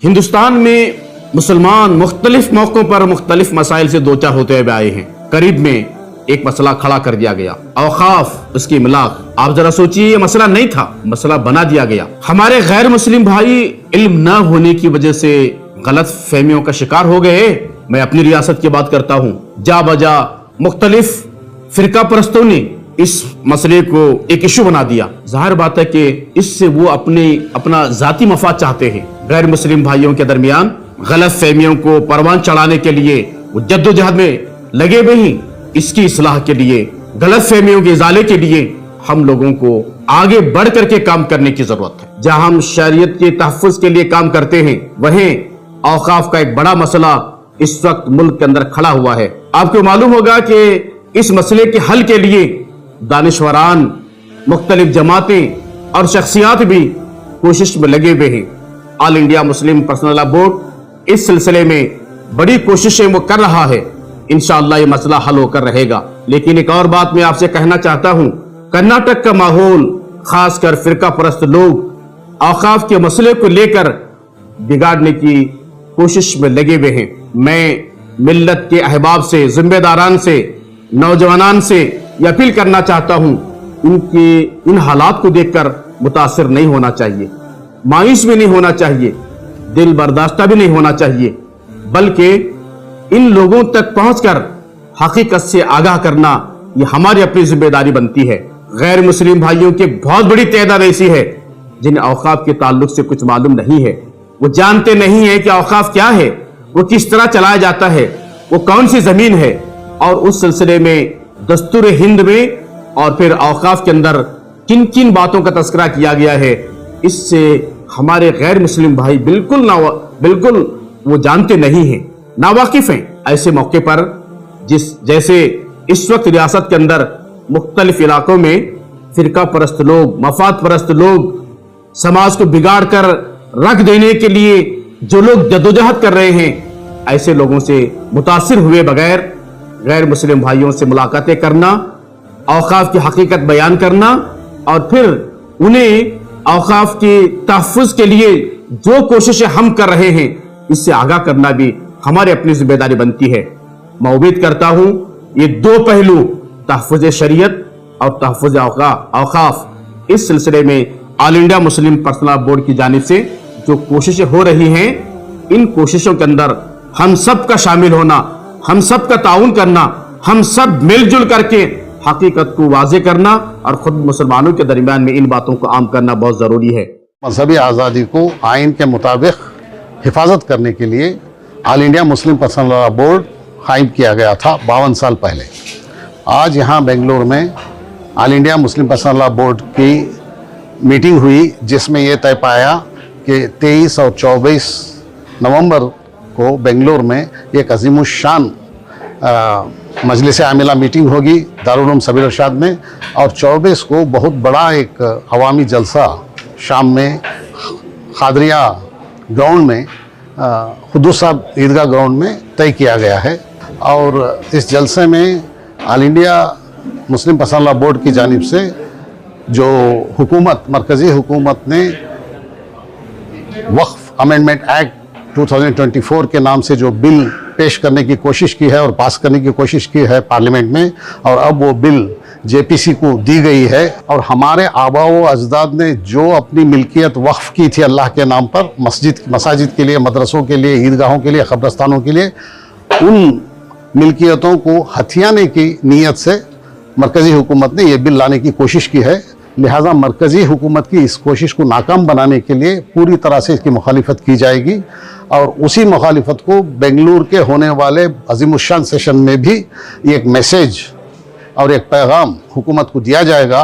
हिंदुस्तान में मुसलमान मुख्तलिफ मौकों पर मुख्तलिफ मसाइल से दो चार होते हुए आए हैं। करीब में एक मसला खड़ा कर दिया गया, औकाफ, उसकी इमलाक। आप जरा सोचिए, ये मसला नहीं था, मसला बना दिया गया। हमारे गैर मुस्लिम भाई इल्म न होने की वजह से गलत फहमियों का शिकार हो गए। मैं अपनी रियासत की बात करता हूँ, जा बजा मुख्तलिफ फिरका परस्तों ने इस मसले को एक इशू बना दिया। जाहिर बात है कि इससे वो अपना जाती मफाद चाहते हैं। गैर मुस्लिम भाइयों के दरमियान गलत फहमियों को परवान चढ़ाने के लिए वो जद्दोजहद में लगे हुए हैं। इसकी इस्लाह के लिए, गलत फहमियों के इजाले के लिए हम लोगों को आगे बढ़ करके काम करने की जरूरत है। जहां हम शरीयत के तहफ़्फ़ुज़ के लिए काम करते हैं, वहीं औकाफ का एक बड़ा मसला इस वक्त मुल्क के अंदर खड़ा हुआ है। आपको मालूम होगा कि इस मसले के हल के लिए दानिशवरान, मुख्तलिफ जमातें और शख्सियात भी कोशिश में लगे हुए हैं। All India Muslim personal law board इस सिलसिले में बड़ी कोशिशें वो कर रहा है। इंशाअल्लाह ये मसला हल होकर रहेगा। लेकिन एक और बात मैं आपसे कहना चाहता हूं, कर्नाटक का माहौल, खासकर फिरका परस्त लोग औकाफ के मसले को लेकर बिगाड़ने की कोशिश में लगे हुए हैं। मैं मिल्लत के अहबाब से, जिम्मेदारान से, नौजवानान से ये अपील करना चाहता हूं, इन हालात को देखकर मुतासिर नहीं होना चाहिए, मायूस भी नहीं होना चाहिए, दिल बर्दाश्ता भी नहीं होना चाहिए, बल्कि इन लोगों तक पहुंचकर हकीकत से आगाह करना ये हमारी अपनी जिम्मेदारी बनती है। गैर मुस्लिम भाइयों की बहुत बड़ी तादाद ऐसी है जिन्हें औकाफ के ताल्लुक से कुछ मालूम नहीं है। वो जानते नहीं है कि औकाफ क्या है, वो किस तरह चलाया जाता है, वो कौन सी जमीन है, और उस सिलसिले में दस्तूर हिंद में और फिर औकाफ के अंदर किन किन बातों का तस्करा किया गया है। इससे हमारे गैर मुस्लिम भाई बिल्कुल वो जानते नहीं हैं, नावाकिफ हैं। ऐसे मौके पर जैसे इस वक्त रियासत के अंदर मुख्तलिफ इलाकों में फिरका परस्त लोग, मफाद परस्त लोग समाज को बिगाड़ कर रख देने के लिए जो लोग जद्दोजहद कर रहे हैं, ऐसे लोगों से मुतासिर हुए बगैर गैर मुस्लिम भाइयों से मुलाकातें करना, औकाफ की हकीकत बयान करना और फिर उन्हें औकाफ के तहफ़्फ़ुज़ के लिए जो कोशिशें हम कर रहे हैं, इससे आगाह करना भी हमारी अपनी जिम्मेदारी बनती है। मैं उम्मीद करता हूं ये दो पहलू, तहफ़्फ़ुज़ शरीयत और तहफ़्फ़ुज़ औकाफ, इस सिलसिले में all India Muslim personal law board की जानिब से जो कोशिशें हो रही हैं, इन कोशिशों के अंदर हम सब का शामिल होना, हम सब का ताउन करना, हम सब मिलजुल करके हकीकत को वाज़े करना और खुद मुसलमानों के दरमियान में इन बातों को आम करना बहुत ज़रूरी है। मजहबी आज़ादी को आइन के मुताबिक हिफाजत करने के लिए all India Muslim personal law board कायम किया गया था 52 साल पहले। आज यहाँ बेंगलुरु में all India Muslim personal law board की मीटिंग हुई, जिसमें यह तय पाया कि 23 और 24 नवंबर को बेंगलुरु में एक अज़ीमुश्शान मजलिस आमिला मीटिंग होगी दारुल उलूम सबील इरशाद में, और 24 को बहुत बड़ा एक अवामी जलसा शाम में खादरिया ग्राउंड में, खुदूस साहब ईदगाह ग्राउंड में तय किया गया है। और इस जलसे में all India Muslim personal law board की जानिब से जो हुकूमत, मरकज़ी हुकूमत ने वक्फ अमेंडमेंट एक्ट 2024 के नाम से जो बिल पेश करने की कोशिश की है और पास करने की कोशिश की है पार्लियामेंट में, और अब वो बिल जेपीसी को दी गई है। और हमारे आबा व अजदाद ने जो अपनी मिल्कियत वक्फ की थी अल्लाह के नाम पर, मसाजिद के लिए, मदरसों के लिए, ईदगाहों के लिए, कब्रस्तानों के लिए, उन मिल्कियतों को हथियाने की नीयत से मरकज़ी हुकूमत ने यह बिल लाने की कोशिश की है। लिहाजा मरकज़ी हुकूमत की इस कोशिश को नाकाम बनाने के लिए पूरी तरह से इसकी मुखालिफत की जाएगी, और उसी मुखालिफत को बेंगलुरु के होने वाले अज़ीमुश्शान सेशन में भी एक मैसेज और एक पैगाम हुकूमत को दिया जाएगा।